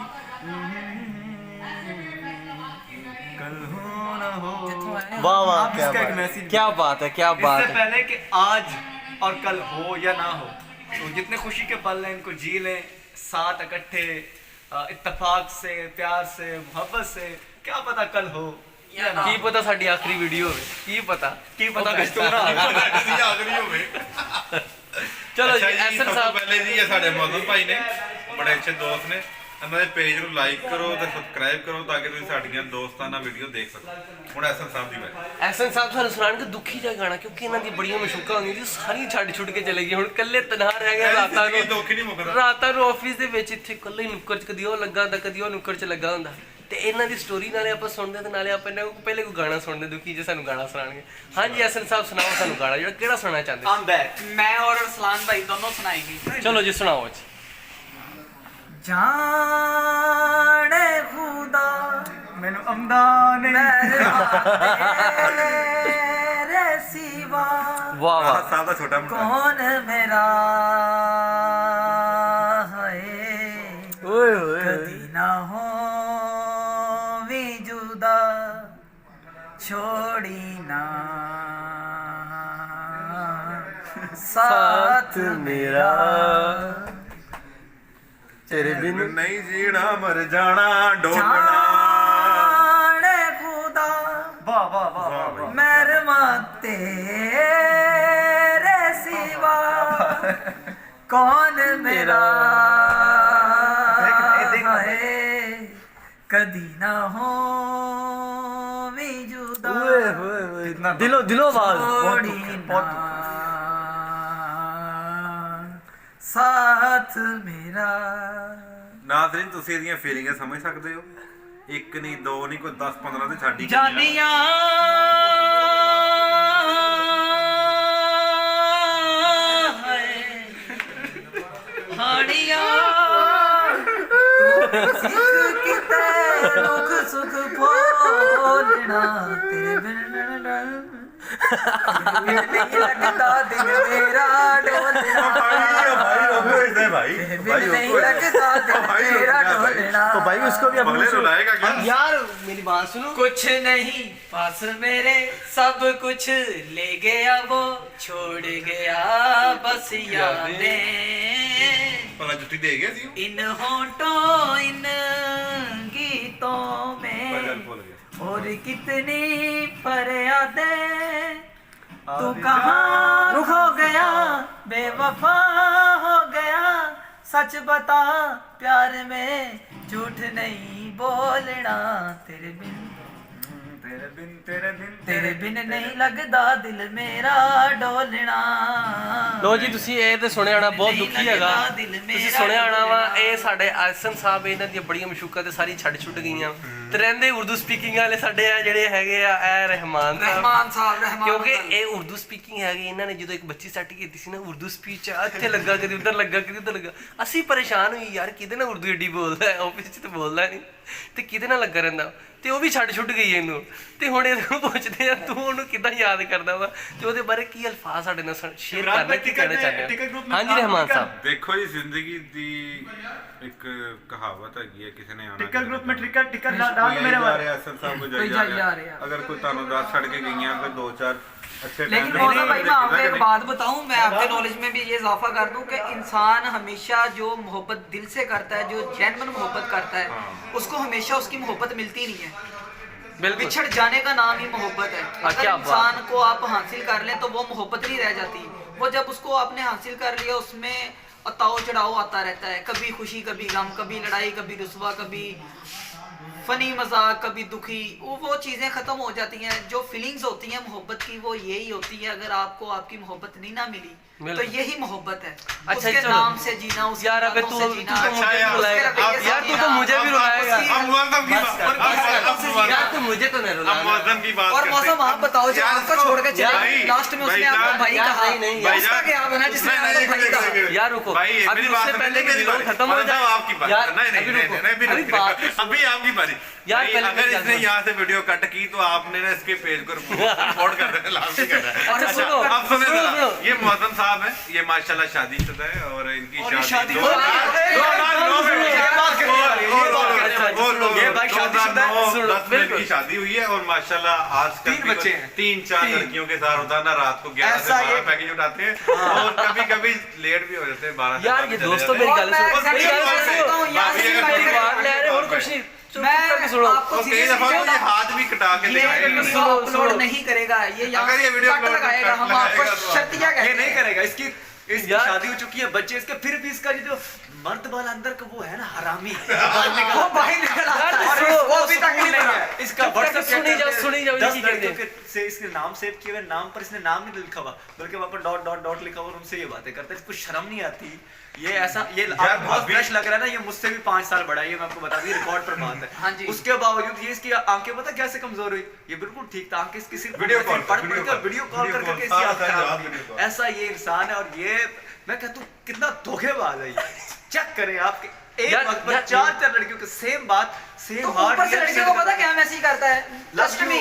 कल हो न हो। वाह वाह, आप क्या इसका एक बात, मैसेज क्या बात है, क्या बात इससे है। पहले कि आज और कल हो या ना हो, तो जितने खुशी के पल हैं इनको जी लें साथ इकट्ठे, इत्तेफाक से, प्यार से, मोहब्बत से। क्या पता कल हो ਕੀ ਪਤਾ ਸਾਡੀ ਆਖਰੀ ਵੀਡੀਓ ਹੋਵੇ, ਕੀ ਪਤਾ ਆਖਰੀ ਹੋਵੇ। ਚਲੋ ਜੀ ਅੱਛਾ ਐਸਨ ਸਭ ਤੋਂ ਸਾਹਿਬ ਪਹਿਲੇ ਜੀ ਇਹ ਸਾਡੇ ਮੌਜੂਦ ਭਾਈ ਨੇ, ਬੜੇ ਅੱਛੇ ਦੋਸਤ ਨੇ। ਇਹਨਾਂ ਦੇ ਪੇਜ ਨੂੰ ਲਾਈਕ ਕਰੋ ਤੇ ਸਬਸਕ੍ਰਾਈਬ ਕਰੋ ਤਾਂ ਕਿ ਤੁਸੀਂ ਸਾਡੀਆਂ ਦੋਸਤਾਨਾ ਵੀਡੀਓ ਦੇਖ ਸਕੋ। ਹੁਣ ਐਸਨ ਸਾਹਿਬ ਦੀ ਵਾਰੀ। ਐਸਨ ਸਾਹਿਬ ਸਾਨੂੰ ਸੁਣਾਉਣਗੇ ਦੁਖੀ ਜਿਹਾ ਗਾਣਾ, ਕਿਉਂਕਿ ਇਹਨਾਂ ਦੀ ਬੜੀਆਂ ਮਸ਼ੂਕਾਂ ਹੁੰਦੀਆਂ ਜੀ, ਸਾਰੀਆਂ ਛੱਡ ਕੇ ਚਲੇ ਗਏ, ਹੁਣ ਇਕੱਲੇ ਤਨਹਾ ਰਹਿ ਗਏ ਰਾਤਾਂ ਨੂੰ। ਦੁੱਖ ਹੀ ਨਹੀਂ ਮੁੱਕਦਾ। ਰਾਤਾਂ ਨੂੰ ਆਫਿਸ ਦੇ ਵਿੱਚ ਇੱਥੇ ਇਕੱਲੇ ਹੀ ਨੁੱਕਰ 'ਚ ਕਦੀ ਉਹ ਲੱਗਾ ਹੁੰਦਾ, ਕਦੀ ਉਹ ਨੁੱਕਰ 'ਚ ਲੱਗਾ ਹੁੰਦਾ, ਤੇ ਇਹਨਾਂ ਦੀ ਸਟੋਰੀ ਨਾਲੇ ਆਪਾਂ ਸੁਣਦੇ ਤੇ ਨਾਲੇ ਆਪਾਂ ਇਹਨਾਂ ਕੋਲ ਪਹਿਲੇ ਕੋਈ ਗਾਣਾ ਸੁਣਦੇ ਦੁਖੀ ਜੇ ਸਾਨੂੰ ਗਾਣਾ ਸੁਣਾਉਣਗੇ। ਹਾਂਜੀ ਐਸਨ ਸਾਹਿਬ ਸੁਣਾਓ ਸਾਨੂੰ ਗਾਣਾ, ਜਿਹੜਾ ਕਿਹੜਾ ਸੁਣਨਾ ਚਾਹੁੰਦੇ? I'm back. मैं और अरसलान भाई दोनों सुनाएंगे। ਚਲੋ ਜੀ ਸੁਣਾਓ ਜੀ। ਜਾਣੇ ਖੁਦਾ ਮੈਨੂੰ ਆਉਂਦਾ ਨੇ ਤੇਰੇ ਸਿਵਾ ਵਾਹ ਵਾਹ ਸਾਹਿਬ ਦਾ ਛੋਟਾ ਮੁੰਡਾ। ਕੌਣ ਮੇਰਾ ਹੈ ਓਏ ਹੋਏ ਕਦੀ ਨਾ ਹੋਵੀ ਜੁਦਾ ਛੋੜੀ ਨਾ ਸਾਥ ਮੇਰਾ ਤੇਰੇ ਬਿਨ ਨਹੀਂ ਜੀਣਾ ਮਰ ਜਾਣਾ ਡੋਲਣਾ। ਜਾਣੇ ਖੁਦਾ ਵਾਹ ਵਾਹ ਵਾਹ ਵਾਹ ਮਹਿਰਮਾ ਤੇਰੇ ਸਿਵਾ ਕੌਣ ਮੇਰਾ ਹੈ ਕਦੀ ਨਾ ਹੋਵੀ ਜੁਦਾ ਦਿਲੋਂ ਆਵਾਜ਼ ਛੋੜੀ ਨਾ ਸਾਥ ਮੇਰਾ। ਨਾਜ਼ਰੀਨ ਤੁਸੀਂ ਇਹਦੀਆਂ ਫੀਲਿੰਗਾਂ ਸਮਝ ਸਕਦੇ ਹੋ। ਇੱਕ ਨਹੀਂ ਦੋ ਨਹੀਂ ਕੋਈ 10 15 ਤੇ ਛੱਡ ਹੀ ਗਈ ਆ। ਜਾਨੀਆਂ ਹਾਣੀਆਂ ਸਿੱਖ ਕਿਤੇ ਦੁੱਖ ਸੁਖ ਭੋਲਣਾ ਤੇਰੇ ਬਿਨ ਨਹੀਂ ਲੱਗਦਾ ਦਿਲ ਮੇਰਾ ਡੋਲਣਾ भाई रोको इसे भाई बिन नहीं लगता दिल मेरा डोलना तो भाई उसको भी पगले रुलाएगा क्या? यार मेरी बात सुनो। कुछ नहीं पास मेरे सब कुछ ले गया वो छोड़ गया बस यादें भला जुट्टी दे गया सी इन होठों इन गीतों भजन में भूल गया। और कितनी फरियादें तू कहाँ खो गया बेवफा हो गया सच बता प्यार में झूठ नहीं बोलना तेरे बिन नहीं लगदा दिल मेरा डोलना। ਲੋ ਜੀ ਤੁਸੀਂ ਇਹ ਤੇ ਸੁਣਿਆ ਹੋਣਾ, ਬਹੁਤ ਦੁਖੀ ਹੈਗਾ। ਤੁਸੀਂ ਸੁਣਿਆ ਹੋਣਾ ਵਾ, ਇਹ ਸਾਡੇ ਆਸਨ ਸਾਹਿਬ ਇਹਨਾਂ ਦੀਆਂ ਬੜੀਆਂ ਮਸ਼ੂਕਾਂ ਤੇ ਸਾਰੀ ਛੱਡ ਛੁੱਟ ਗਈਆਂ ਤੇ ਰਹਿੰਦੇ ਉਰਦੂ ਸਪੀਕਿੰਗ ਵਾਲੇ ਸਾਡੇ ਆ ਜਿਹੜੇ ਹੈਗੇ ਆ ਇਹ ਰਹਿਮਾਨ ਸਾਹਿਬ, ਕਿਉਂਕਿ ਇਹ ਉਰਦੂ ਸਪੀਕਿੰਗ ਹੈਗੀ। ਇਹਨਾਂ ਨੇ ਜਦੋਂ ਇੱਕ ਬੱਚੀ ਸੈੱਟ ਕੀਤੀ ਸੀ ਨਾ ਉਰਦੂ ਸਪੀਚ, ਇੱਥੇ ਲੱਗਾ ਕਦੀ ਉੱਧਰ ਲੱਗਾ ਕਦੀ ਉੱਧਰ ਲੱਗਾ। ਅਸੀਂ ਪਰੇਸ਼ਾਨ ਹੋਈ ਯਾਰ ਕਿਹਦੇ ਨਾਲ ਉਰਦੂ ਏਡੀ ਬੋਲਦਾ ਹੈ, ਆਫਿਸ 'ਚ ਤਾਂ ਬੋਲਦਾ ਨਹੀਂ ਤੇ ਕਿਹਦੇ ਨਾਲ ਲੱਗਾ ਰਹਿੰਦਾ, ਤੇ ਉਹ ਵੀ ਛੱਡ ਛੁੱਟ ਗਈ ਇਹਨੂੰ। ਤੇ ਹੁਣ ਇਹਨੂੰ ਪੁੱਛਦੇ ਆ ਤੂੰ ਉਹਨੂੰ ਕਿੱਦਾਂ ਯਾਦ ਕਰਦਾ ਵਾ ਤੇ ਉਹਦੇ ਬਾਰੇ ਕੀ ਅਲਫਾਜ਼ ਸਾਡੇ ਨਾਲ ਸ਼ੇਅਰ ਕਰਨਾ, ਕੀ ਕਹਿਣਾ ਚਾਹੁੰਦੇ ਹੋ? ਹਾਂਜੀ ਰਹਿਮਾਨ ਸਾਹਿਬ। देखो जी जिंदगी दी एक कहावत हैगी है किसी ने आना टिकर ग्रुप में टिकर कोई डाल आई मेरे जा बारे रहा है, असल साहब को कोई जा जा रहा है। अगर कोई तानु 10 छड़ के गई हैं, कोई 2-4 अच्छे लेकिन time मौसम पे भाई मैं आपको एक देखेगा बात बताऊं, मैं आपके नॉलेज में भी ये इजाफा कर दूं कि इंसान हमेशा जो मोहब्बत दिल से करता है, जो जेन्युइन मोहब्बत करता है, उसको हमेशा उसकी मोहब्बत मिलती नहीं है। बिल्कुल बिछड़ जाने का नाम ही मोहब्बत है। अगर क्या बात। इंसान को आप हासिल कर लें तो वो मोहब्बत नहीं रह जाती। वो जब उसको आपने हासिल कर लिया उसमें उतार चढ़ाव आता रहता है, कभी खुशी कभी गम, कभी लड़ाई कभी रुसवा, कभी फनी मजाक, कभी दुखी, वो चीज़ें ख़त्म हो जाती हैं। जो फीलिंग्स होती हैं मोहब्बत की वो यही होती है। अगर आपको आपकी मोहब्बत नहीं ना मिली तो यही मोहब्बत है। अच्छा, उसके चलो। नाम से जीना, उसके यार अबे बातों तू से जीना, तो मुझे भी यार, रुलाएगा उसके यार, तू तो जीना। मुझे भी रुलाएगा हम मुअज्जम की बात यार, तू मुझे तो नहीं हम रुलाएगा मुअज्जम की बात और करते मौसम हैं। आप बताओ जब यार, आपको इसको- छोड़ के चले भाई, लास्ट में उसने भाईजान, आपको भाई यार, कहा, नहीं, भाईजान, उसका क्या बना जिसने आपको भाई कहा? यार रुको, भाई अभी मेरी उससे बात पहले मेरी वीडियो बारी। खत्म हो मतलब जाए। आपकी बात यार, नहीं नहीं अभी नहीं रुको, नहीं, अभी अभी रुको। बात- अभी आपकी बारी यार, भाई, पहले अगर मेरी इसने बात यहाँ से वीडियो कट की तो आपने ना इसके पेज को रिपोर्ट कर देना लाजमी करना है। अच्छा, सुनो, अब सुने सुनो, जरा, सुनो। ये मुअज्जम साहब है, ये माशाल्लाह शादीशुदा है और इनकी और ये शादी- दो ये भाई शादीशुदा है, सुनो, 10 में बिल्कुल। इनकी शादी हुई है और माशाल्लाह आज 3 बच्चे हैं। 3-4 लड़कियों के साथ होता है ना, रात को 11 से 12 पैकेज उठाते हैं और कभी कभी लेट भी हो जाते हैं 12 से यार 12 ये चले दोस्तों जाते मेरी हैं। गल सुनो, मैं मेरी गल सकता हूँ, सुनो, यहाँ से भाभी, भी अगर मेरी मैं- बात ले रहे और कुछ नहीं। मैं करके सुनो। आपको और कई दफा तो ये हाथ भी कटा के ये दिखाएगा। वीडियो अपलोड नहीं करेगा, ये यहाँ अगर ये से वीडियो कट upload लगाएगा, हम लगाएगा आपको तो शर्तिया ये कहते नहीं हैं। करेगा। इसकी यार- शादी हो चुकी है, बच्चे इसके, फिर भी इसका जो मर्द वाला अंदर का वो है ना हरामी वो बाहर निकल आता है, और सुनो, वो अभी तक नहीं बना। इसका चुप करके WhatsApp सुनी जाओ, सुनी जाओ, ये 10 की कहते लड़कियों के से इसके नाम सेव किए हुए, नाम पर इसने नाम नहीं लिखा हुआ, बल्कि वहाँ पर डॉट डॉट डॉट लिखा हुआ, और उनसे ये बातें करता है। इसको शर्म नहीं आती। ये ऐसा, ये यार बहुत भाभी- फ्रेश लग रहा है ना, ये मुझसे भी 5 साल बड़ा है, ये मैं आपको बता दूं, ये रिकॉर्ड पर बात है। हाँ जी। उसके बावजूद ये इसकी आंखें पता कैसे कमजोर हुई, ये बिल्कुल ठीक था। आंखें इसकी सिर्फ वीडियो कॉल, पढ़ वीडियो पढ़ कॉल, कर वीडियो कॉल वीडियो कर करके कॉल, इसकी आंख सारा खराब जवाब हुई वीडियो है। कॉल। ऐसा ये इंसान है, और ये मैं कहता हूँ कितना धोखेबाज है ये। चेक करें आपके एक यार- वक्त पर यार- 4 लड़कियों के सेम बात, तो सेम हार्ड ऊपर से लड़कियों को पता क्या मैसेज करता है, trust me,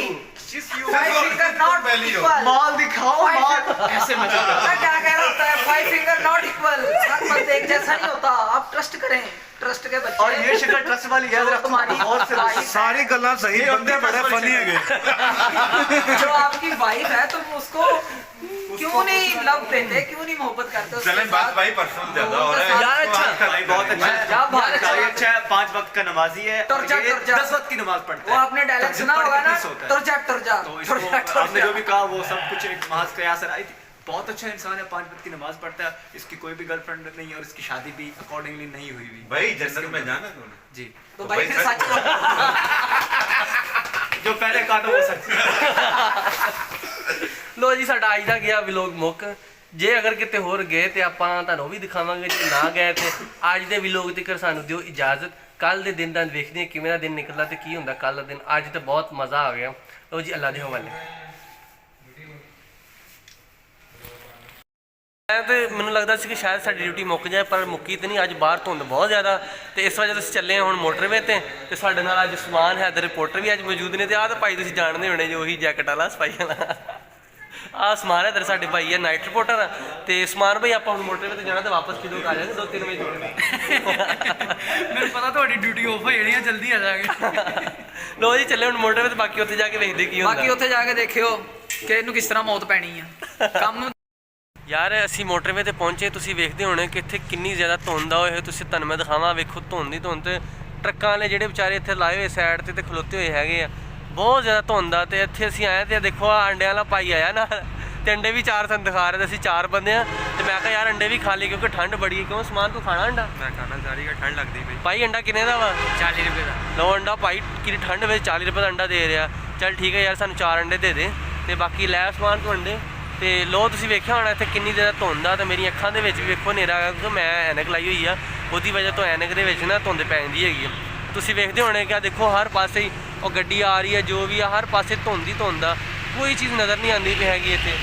five finger not पहली हो। इक्वल। माल दिखाओ, माल ऐसे मजा पता क्या कह रहा होता है, फाइव फिंगर नॉट इक्वल। हर मर्द एक जैसा नहीं होता, आप ट्रस्ट करें, ट्रस्ट के बच्चे। और ये शक्ल ट्रस्ट वाली है, जो तुम्हारी बहुत से wife है, सारी गल्लां सही, ये बंदे बड़े बंदे फनी है। जो आपकी वाइफ है, तुम उसको क्यों नहीं लव देते, क्यों नहीं मोहब्बत करते उसके चलें, साथ? बात भाई पर्सनल ज्यादा हो रहा है। यार इसको अच्छा, आज का भाई बहुत अच्छा है। क्या बात है, भाई अच्छा है, 5 वक्त का नमाजी है, और टर्जा, ये टर्जा। 10 वक्त की नमाज पढ़ता वो है। आपने डायलॉग तहज्जुद सुना पढ़ होगा के ना, खुश होता है। टर्जा टर्जा तो इसको टर्जा, आपने जो टर्जा। भी कहा वो सब कुछ एक महज कयास आई थी। बहुत अच्छा इंसान है, 5 वक्त की नमाज पढ़ता है, इसकी कोई भी गर्लफ्रेंड नहीं है, और इसकी शादी भी अकॉर्डिंगली नहीं हुई हुई। भाई जन्नत में जाना तूने। जी, तो तो भाई भाई फिर सच सच- जो पहले कहा था वो सच है। ਲੋ ਜੀ ਸਾਡਾ ਅੱਜ ਦਾ ਗਿਆ ਵਲੌਗ ਮੁੱਕ ਜੇ ਅਗਰ ਕਿਤੇ ਹੋਰ ਗਏ ਤੇ ਆਪਾਂ ਤੁਹਾਨੂੰ ਉਹ ਵੀ ਦਿਖਾਵਾਂਗੇ ਜੇ ਨਾ ਗਏ ਤੇ ਅੱਜ ਦੇ ਵਲੌਗ ਤੱਕ ਸਾਨੂੰ ਦਿਓ ਇਜਾਜ਼ਤ ਕੱਲ ਦੇ ਦਿਨ ਦਾ ਵੇਖਦੇ ਹਾਂ ਕਿਵੇਂ ਦਾ ਦਿਨ ਨਿਕਲਦਾ ਤੇ ਕੀ ਹੁੰਦਾ ਕੱਲ ਦਾ ਦਿਨ ਅੱਜ ਤਾਂ ਬਹੁਤ ਮਜ਼ਾ ਆ ਗਿਆ ਲੋ ਜੀ ਅੱਲਾ ਦੇ ਹਵਾਲੇ ਤੇ ਮੈਨੂੰ ਲੱਗਦਾ ਸੀ ਕਿ ਸ਼ਾਇਦ ਸਾਡੀ ਡਿਊਟੀ ਮੁੱਕ ਜਾਏ ਪਰ ਮੁੱਕੀ ਤੇ ਨਹੀਂ ਅੱਜ ਬਾਹਰ ਧੁੰਦ ਬਹੁਤ ਜ਼ਿਆਦਾ ਤੇ ਇਸ ਵਜ੍ਹਾ ਤੋਂ ਅਸੀਂ ਚੱਲੇ ਹਾਂ ਹੁਣ ਮੋਟਰਵੇ ਤੇ ਸਾਡੇ ਨਾਲ ਅੱਜ ਸਮਾਨ ਹੈ ਤੇ ਰਿਪੋਰਟਰ ਵੀ ਅੱਜ ਮੌਜੂਦ ਨੇ ਤੇ ਆਹ ਤਾਂ ਭਾਈ ਤੁਸੀਂ ਜਾਣਦੇ ਹੋਣੇ ਜੋ ਉਹੀ ਜੈਕਟ ਵਾਲਾ ਸਪਾਈ ਵਾਲਾ ਆਹ ਸਮਾਨ ਹੈ ਤੇ ਸਾਡੇ ਭਾਈ ਹੈ ਨਾਈਟ ਰਿਪੋਰਟਰ ਆ ਤੇ ਸਮਾਨ ਭਾਈ ਆਪਾਂ ਹੁਣ ਮੋਟਰਵੇ ਤੇ ਜਾਣਾ ਤੇ ਵਾਪਸ ਕਿਦੋਂ ਆ ਜਾਵਾਂਗੇ 2-3 ਵਜੇ ਮੈਨੂੰ ਪਤਾ ਤੁਹਾਡੀ ਡਿਊਟੀ ਆਫ ਹੋ ਜਾਣੀ ਆ, ਜਲਦੀ ਆ ਜਾਗੇ। ਲੋ ਜੀ ਚੱਲੇ ਹੁਣ ਮੋਟਰਵੇ ਤੇ ਬਾਕੀ ਉੱਥੇ ਜਾ ਕੇ ਵੇਖਦੇ ਕੀ ਹੁੰਦਾ ਬਾਕੀ ਉੱਥੇ ਜਾ ਕੇ ਦੇਖਿਓ ਕਿ ਇਹਨੂੰ ਕਿਸ ਤਰ੍ਹਾਂ ਮੌਤ ਪੈਣੀ ਆ। ਕੰਮ ਯਾਰ ਅਸੀਂ ਮੋਟਰਵੇ ਤੇ ਪਹੁੰਚੇ ਤੁਸੀਂ ਵੇਖਦੇ ਹੋਣੇ ਕਿ ਇੱਥੇ ਕਿੰਨੀ ਜ਼ਿਆਦਾ ਧੁੰਦ ਆ ਹੋਏ ਤੁਸੀਂ ਤੁਹਾਨੂੰ ਮੈਂ ਦਿਖਾਵਾਂ ਵੇਖੋ ਧੁੰਦ ਹੀ ਧੁੰਦ ਤੇ ਟਰੱਕਾਂ ਵਾਲੇ ਜਿਹੜੇ ਵਿਚਾਰੇ ਇੱਥੇ ਲਾਏ ਹੋਏ ਸਾਈਡ ਤੇ ਖਲੋਤੇ ਹੋਏ ਹੈਗੇ ਆ ਬਹੁਤ ਜ਼ਿਆਦਾ ਧੁੰਦ ਆ ਤੇ ਇੱਥੇ ਅਸੀਂ ਆਏ ਤੇ ਦੇਖੋ ਆ ਅੰਡਿਆਂ ਵਾਲਾ ਭਾਈ ਆਇਆ ਨਾਲ ਤੇ ਅੰਡੇ ਵੀ 4 ਸਾਨੂੰ ਦਿਖਾ ਰਹੇ ਤੇ ਅਸੀਂ 4 ਬੰਦੇ ਆ ਤੇ ਮੈਂ ਕਿਹਾ ਯਾਰ ਅੰਡੇ ਵੀ ਖਾ ਲਈ ਕਿਉਂਕਿ ਠੰਡ ਬੜੀ ਹੈ ਕਿਉਂ ਸਮਾਨ ਤੂੰ ਖਾਣਾ ਅੰਡਾ ਮੈਂ ਖਾਣਾ ਸਾਰੀ ਦਾ ਠੰਡ ਲੱਗਦੀ ਪਈ ਭਾਈ ਅੰਡਾ ਕਿੰਨੇ ਦਾ ਵਾ 40 ਰੁਪਏ ਦਾ। ਲਓ ਅੰਡਾ ਭਾਈ ਕਿੰਨੀ ਠੰਡ ਵਿੱਚ 40 ਰੁਪਏ ਦਾ ਅੰਡਾ ਦੇ ਰਿਹਾ ਚੱਲ ਠੀਕ ਹੈ ਯਾਰ ਸਾਨੂੰ 4 ਅੰਡੇ ਦੇ ਦੇ ਤੇ ਬਾਕੀ ਲੈ ਸਮਾਨ ਤੂੰ ਅੰਡੇ ਤੇ ਲੋ ਤੁਸੀਂ ਵੇਖਿਆ ਹੋਣਾ ਇੱਥੇ ਕਿੰਨੀ ਜ਼ਿਆਦਾ ਧੁੰਦ ਆ ਤੇ ਮੇਰੀ ਅੱਖਾਂ ਦੇ ਵਿੱਚ ਵੀ ਵੇਖੋ ਹਨੇਰਾ ਆ ਕਿਉਂਕਿ ਮੈਂ ਐਨਕ ਲਾਈ ਹੋਈ ਆ ਉਹਦੀ ਵਜ੍ਹਾ ਤੋਂ ਐਨਕ ਦੇ ਵਿੱਚ ਨਾ ਧੁੰਦ ਪੈ ਜਾਂਦੀ ਹੈਗੀ ਆ ਤੁਸੀਂ ਵੇਖਦੇ ਹੋਣੇ ਕਿ ਆ ਦੇਖੋ ਹਰ ਪਾਸੇ ਹੀ ਉਹ ਗੱਡੀ ਆ ਰਹੀ ਹੈ ਜੋ ਵੀ ਆ ਹਰ ਪਾਸੇ ਧੁੰਦ ਹੀ ਧੁੰਦ ਆ ਕੋਈ ਚੀਜ਼ ਨਜ਼ਰ ਨਹੀਂ ਆਉਂਦੀ ਪਈ ਹੈਗੀ ਇੱਥੇ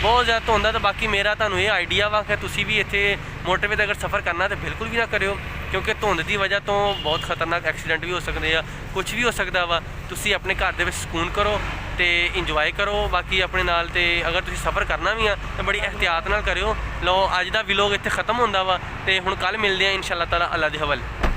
ਬਹੁਤ ਜ਼ਿਆਦਾ ਧੁੰਦ ਆ ਤੇ ਬਾਕੀ ਮੇਰਾ ਤੁਹਾਨੂੰ ਇਹ ਆਈਡੀਆ ਵਾ ਕਿ ਤੁਸੀਂ ਵੀ ਇੱਥੇ ਮੋਟਰਵੇ 'ਤੇ ਅਗਰ ਸਫ਼ਰ ਕਰਨਾ ਤਾਂ ਬਿਲਕੁਲ ਵੀ ਨਾ ਕਰਿਓ ਕਿਉਂਕਿ ਧੁੰਦ ਦੀ ਵਜ੍ਹਾ ਤੋਂ ਬਹੁਤ ਖਤਰਨਾਕ ਐਕਸੀਡੈਂਟ ਵੀ ਹੋ ਸਕਦੇ ਆ ਕੁਝ ਵੀ ਹੋ ਸਕਦਾ ਵਾ ਤੁਸੀਂ ਆਪਣੇ ਘਰ ਦੇ ਵਿੱਚ ਸਕੂਨ ਕਰੋ ਤੇ ਇੰਜੋਏ ਕਰੋ ਬਾਕੀ ਆਪਣੇ ਨਾਲ ਤੇ ਅਗਰ ਤੁਸੀਂ ਸਫ਼ਰ ਕਰਨਾ ਵੀ ਆ ਤਾਂ ਬੜੀ ਇਹਤਿਆਤ ਨਾਲ ਕਰਿਓ ਲਓ ਅੱਜ ਦਾ ਵਲੌਗ ਇੱਥੇ ਖਤਮ ਹੁੰਦਾ ਵਾ ਤੇ ਹੁਣ ਕੱਲ ਮਿਲਦੇ ਆ ਇਨਸ਼ਾ ਅੱਲਾਹ ਤਾਲਾ ਅੱਲਾ ਦੇ ਹਵਾਲੇ